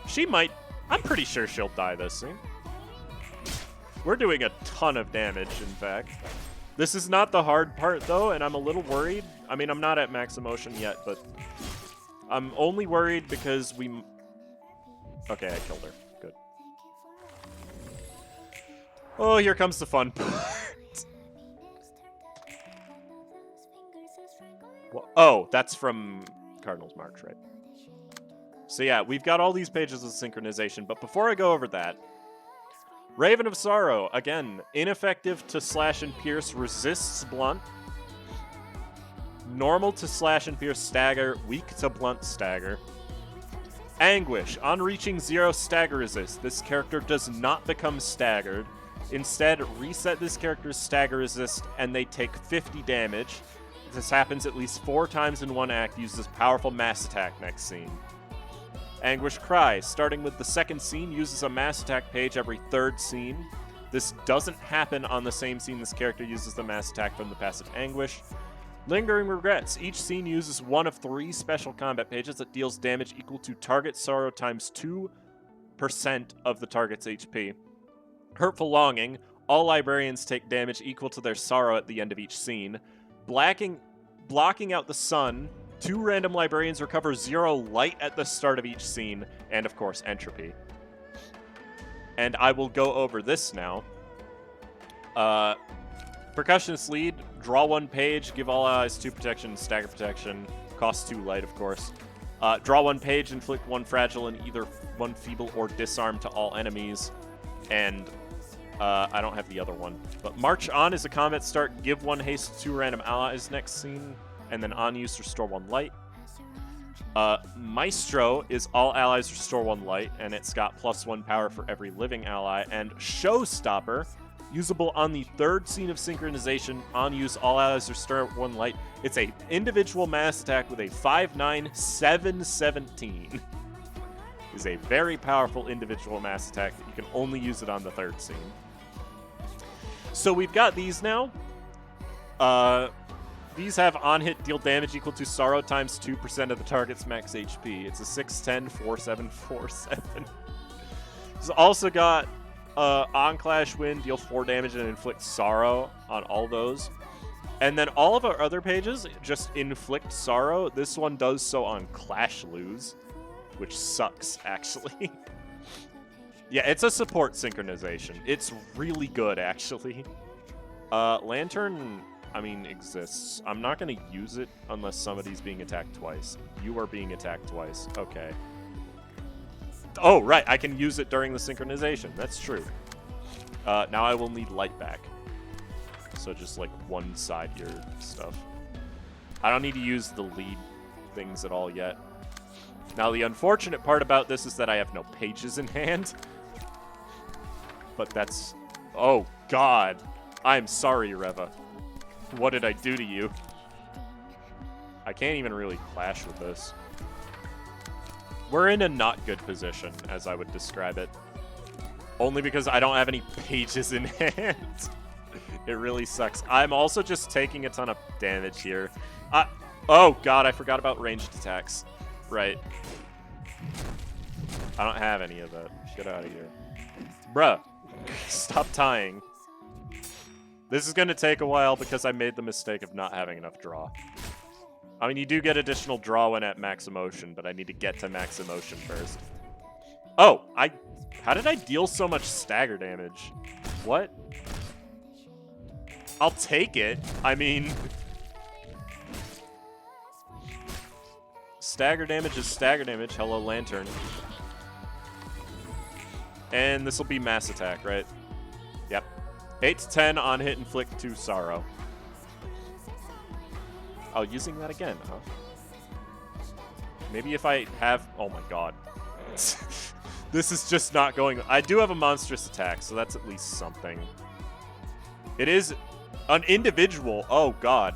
Speaker 1: She might... I'm pretty sure she'll die this scene. We're doing a ton of damage, in fact. This is not the hard part, though, and I'm a little worried. I mean, I'm not at max emotion yet, but I'm only worried because we... Okay, I killed her. Good. Oh, here comes the fun part. Well, oh, that's from Cardinal's March, right? So yeah, we've got all these pages of synchronization, but before I go over that, Raven of Sorrow, again, ineffective to slash and pierce, resists blunt. Normal to slash and pierce stagger, weak to blunt stagger. Anguish, on reaching 0 stagger resist, this character does not become staggered. Instead, reset this character's stagger resist and they take 50 damage. If this happens at least 4 times in one act, use this powerful mass attack next scene. Anguish Cry, starting with the second scene, uses a mass attack page every 3rd scene. This doesn't happen on the same scene this character uses the mass attack from the passive Anguish. Lingering Regrets, each scene uses one of 3 special combat pages that deals damage equal to target sorrow times 2% of the target's HP. Hurtful Longing, all librarians take damage equal to their sorrow at the end of each scene. Blocking out the sun, 2 random librarians recover 0 light at the start of each scene, and of course, entropy. And I will go over this now. Percussionist Lead, draw 1 page, give all allies 2 protection, stagger protection, costs 2 light, of course. Draw 1 page, inflict 1 fragile and either 1 feeble or disarm to all enemies. And I don't have the other one. But March On is a combat start, give 1 haste to 2 random allies next scene. And then on use, restore 1 light. Maestro is all allies restore 1 light, and it's got +1 power for every living ally. And Showstopper, usable on the 3rd scene of synchronization, on use, all allies restore 1 light. It's a individual mass attack with a 5/9 7/17. Is a very powerful individual mass attack that you can only use it on the 3rd scene. So we've got these now. These have on-hit deal damage equal to sorrow times 2% of the target's max HP. It's a 6/10 4/7 4/7. It's also got on Clash Win, deal 4 damage and inflict sorrow on all those. And then all of our other pages just inflict sorrow. This one does so on Clash Lose, which sucks, actually. Yeah, it's a support synchronization. It's really good, actually. Lantern, I mean, exists. I'm not going to use it unless somebody's being attacked twice. You are being attacked twice. Okay. Oh, right. I can use it during the synchronization. That's true. Now I will need light back. So just, like, one side your stuff. I don't need to use the lead things at all yet. Now, the unfortunate part about this is that I have no pages in hand. But that's... Oh, God. I'm sorry, Reva. What did I do to you? I can't even really clash with this. We're in a not good position, as I would describe it. Only because I don't have any pages in hand. It really sucks. I'm also just taking a ton of damage here. Oh, God, I forgot about ranged attacks. Right. I don't have any of that. Get out of here. Bruh. Stop tying. This is going to take a while because I made the mistake of not having enough draw. I mean, you do get additional draw when at max emotion, but I need to get to max emotion first. Oh, how did I deal so much stagger damage? What? I'll take it. I mean... Stagger damage is stagger damage. Hello, Lantern. And this will be mass attack, right? Yep. 8 to 10 on hit, inflict 2 sorrow. Oh, using that again, huh? Maybe if I have... Oh my god. This is just not going... I do have a monstrous attack, so that's at least something. It is an individual. Oh god.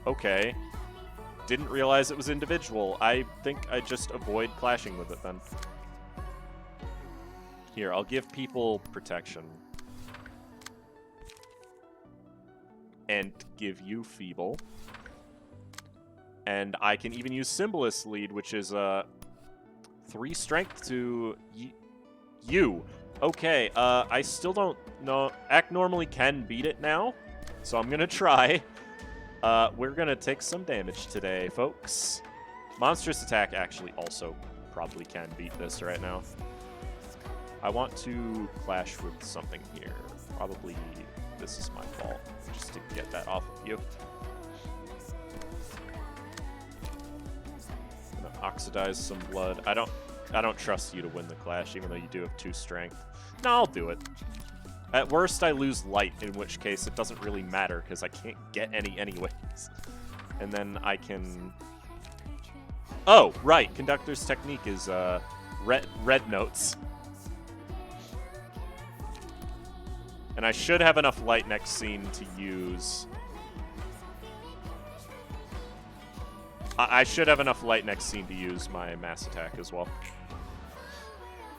Speaker 1: Okay. Didn't realize it was individual. I think I just avoid clashing with it then. Here, I'll give people protection. And give you feeble. And I can even use Symbolist lead, which is 3 strength to you. Okay, I still don't know. Act normally can beat it now, so I'm gonna try. We're gonna take some damage today, folks. Monstrous attack actually also probably can beat this right now. I want to clash with something here. Probably this is my fault, just to get that off of you. I'm gonna oxidize some blood. I don't trust you to win the clash, even though you do have 2 strength. No, I'll do it. At worst, I lose light, in which case it doesn't really matter, because I can't get any anyways. And then I can... Oh, right. Conductor's technique is red notes. And I should have enough light next scene to use... I should have enough light next scene to use my mass attack as well.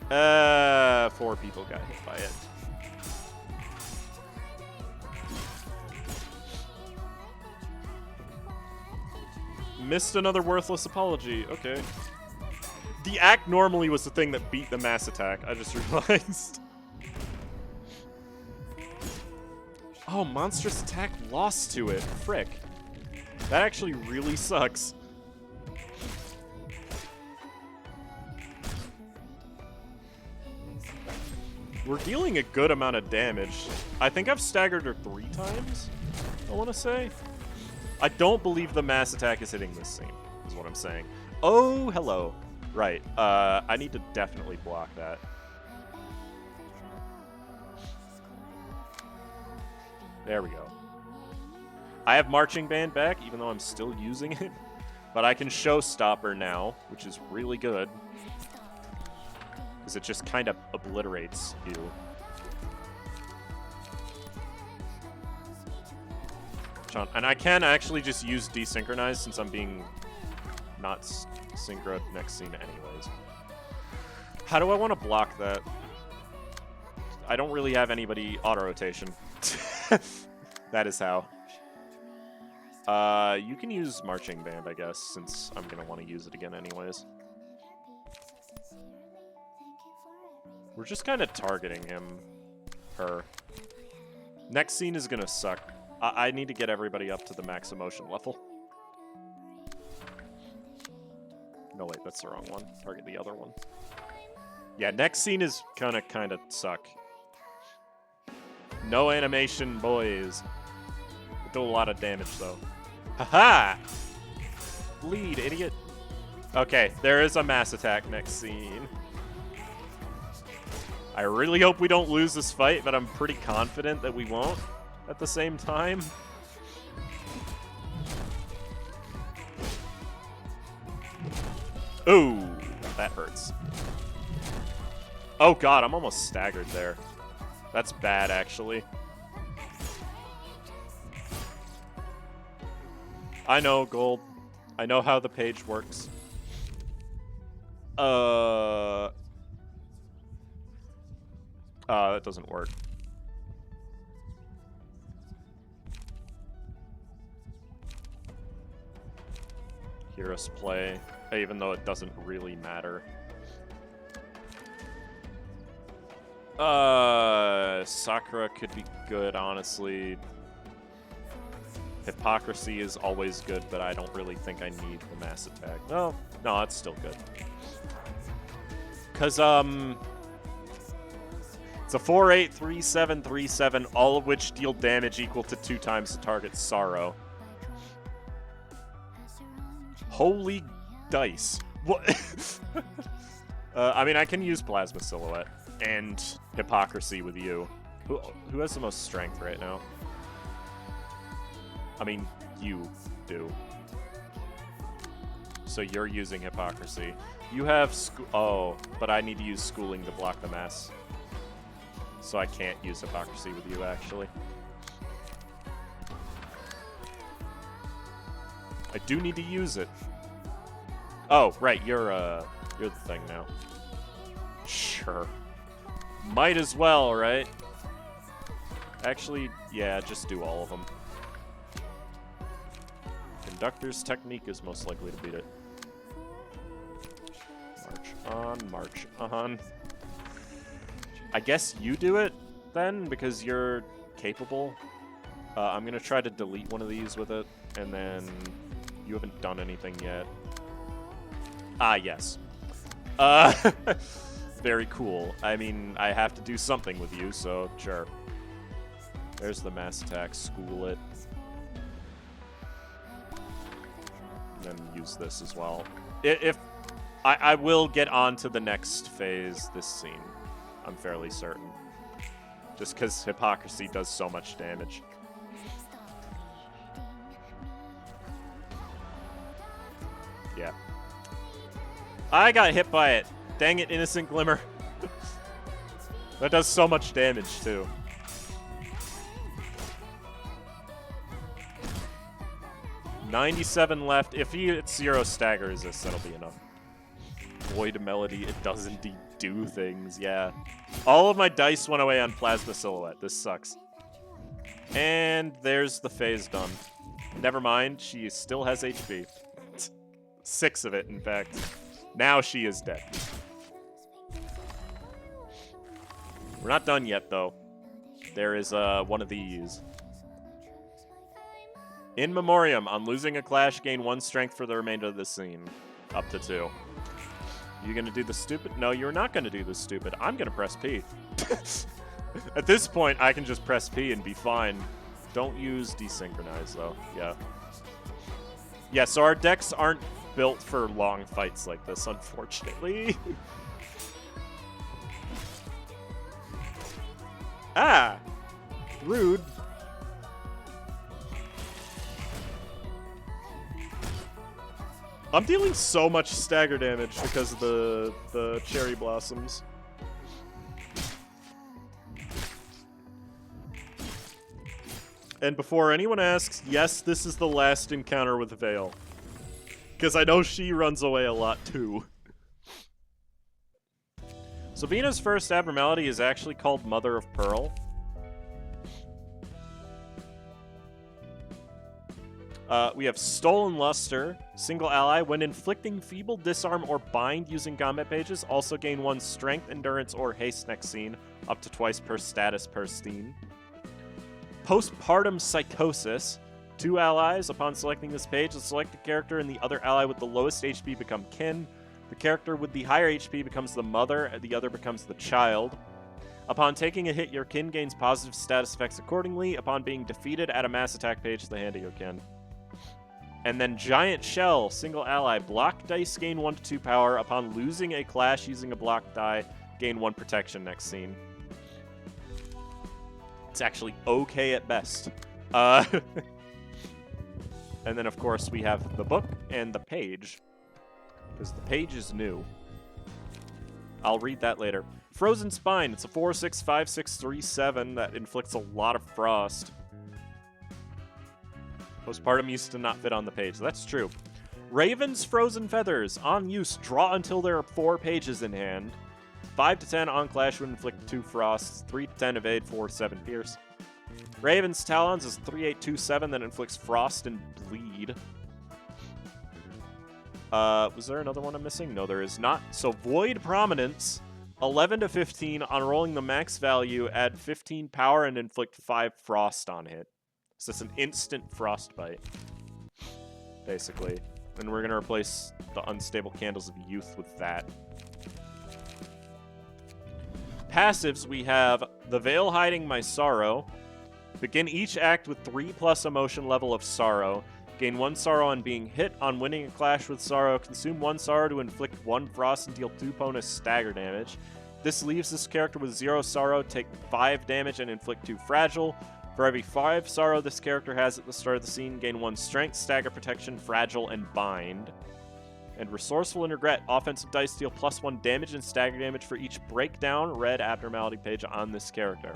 Speaker 1: 4 people got hit by it. Missed another worthless apology. Okay. The act normally was the thing that beat the mass attack. I just realized. Oh, monstrous attack lost to it. Frick. That actually really sucks. We're dealing a good amount of damage. I think I've staggered her 3 times, I want to say. I don't believe the mass attack is hitting this scene, is what I'm saying. Oh, hello. Right. I need to definitely block that. There we go. I have Marching Band back, even though I'm still using it. But I can Showstopper now, which is really good. Because it just kind of obliterates you. And I can actually just use Desynchronize since I'm being not synchroed next scene anyways. How do I want to block that? I don't really have anybody auto-rotation. That is how. You can use Marching Band, I guess, since I'm going to want to use it again anyways. We're just kind of targeting him. Her. Next scene is going to suck. I need to get everybody up to the max emotion level. No, wait, that's the wrong one. Target the other one. Yeah, next scene is gonna kind of suck. No animation, boys. Do a lot of damage, though. Haha! Bleed, idiot. Okay, there is a mass attack next scene. I really hope we don't lose this fight, but I'm pretty confident that we won't at the same time. Ooh, that hurts. Oh god, I'm almost staggered there. That's bad, actually. I know, Gold. I know how the page works. That doesn't work. Hear us play, even though it doesn't really matter. Sakura could be good, honestly. Hypocrisy is always good, but I don't really think I need the mass attack. Oh, no, it's still good. Because, it's a 4-8, 3-7, 3-7, all of which deal damage equal to 2 times the target's sorrow. Holy dice. What? I mean, I can use Plasma Silhouette and Hypocrisy with you. Who has the most strength right now? I mean, you do. So you're using Hypocrisy. You have oh, but I need to use Schooling to block the mass. So I can't use Hypocrisy with you, actually. I do need to use it. Oh, right, you're the thing now. Sure. Might as well, right? Actually, yeah, just do all of them. Conductor's Technique is most likely to beat it. March on. I guess you do it, then, because you're capable. I'm gonna try to delete one of these with it, and then you haven't done anything yet. Ah, yes. Very cool. I mean, I have to do something with you, so sure. There's the mass attack. School it. And then use this as well. If I will get on to the next phase this scene. I'm fairly certain. Just because Hypocrisy does so much damage. Yeah. I got hit by it. Dang it, Innocent Glimmer. That does so much damage, too. $97 left. If he hits 0 stagger resist, that'll be enough. Void Melody, it does indeed do things, yeah. All of my dice went away on Plasma Silhouette. This sucks. And there's the phase done. Never mind, she still has HP. 6 of it, in fact. Now she is dead. We're not done yet, though. There is one of these. In Memoriam, on losing a clash, gain 1 strength for the remainder of the scene. Up to 2. You gonna do the stupid? No, you're not gonna do the stupid. I'm gonna press P. At this point, I can just press P and be fine. Don't use Desynchronize, though. Yeah. Yeah, so our decks aren't built for long fights like this, unfortunately. Ah! Rude. I'm dealing so much stagger damage because of the cherry blossoms. And before anyone asks, yes, this is the last encounter with Vale. Because I know she runs away a lot too. So Vina's first abnormality is actually called Mother of Pearl. We have Stolen Luster. Single ally, when inflicting Feeble, Disarm, or Bind using combat pages, also gain 1 Strength, Endurance, or Haste next scene, up to twice per status per scene. Postpartum Psychosis. 2 allies, upon selecting this page, the selected character and the other ally with the lowest HP become kin. The character with the higher HP becomes the mother, and the other becomes the child. Upon taking a hit, your kin gains positive status effects accordingly. Upon being defeated, add a mass attack page to the hand of your kin. And then Giant Shell, single ally, block dice gain 1 to 2 power. Upon losing a clash using a block die, gain 1 protection next scene. It's actually okay at best. And then, of course, we have the book and the page. Because the page is new. I'll read that later. Frozen Spine. It's a 4/6, 5/6, 3/7 that inflicts a lot of frost. Postpartum used to not fit on the page. That's true. Raven's Frozen Feathers. On use, draw until there are 4 pages in hand. 5 to 10 on clash would inflict 2 frosts. 3 to 10 evade, 4 to 7 pierce. Raven's Talons is 3/8/2/7 that inflicts frost and bleed. Was there another one I'm missing? No, there is not. So Void Prominence. 11 to 15, on rolling the max value, add 15 power and inflict 5 frost on hit. So it's an instant frostbite, basically. And we're going to replace the Unstable Candles of Youth with that. Passives, we have the Veil Hiding My Sorrow. Begin each act with 3+ emotion level of sorrow. Gain 1 sorrow on being hit. On winning a clash with sorrow, consume 1 sorrow to inflict 1 frost and deal 2 bonus stagger damage. This leaves this character with 0 sorrow, take 5 damage and inflict 2 fragile. For every 5 sorrow this character has at the start of the scene, gain 1 strength, stagger protection, fragile, and bind. And Resourceful and Regret, offensive dice deal +1 damage and stagger damage for each breakdown red abnormality page on this character.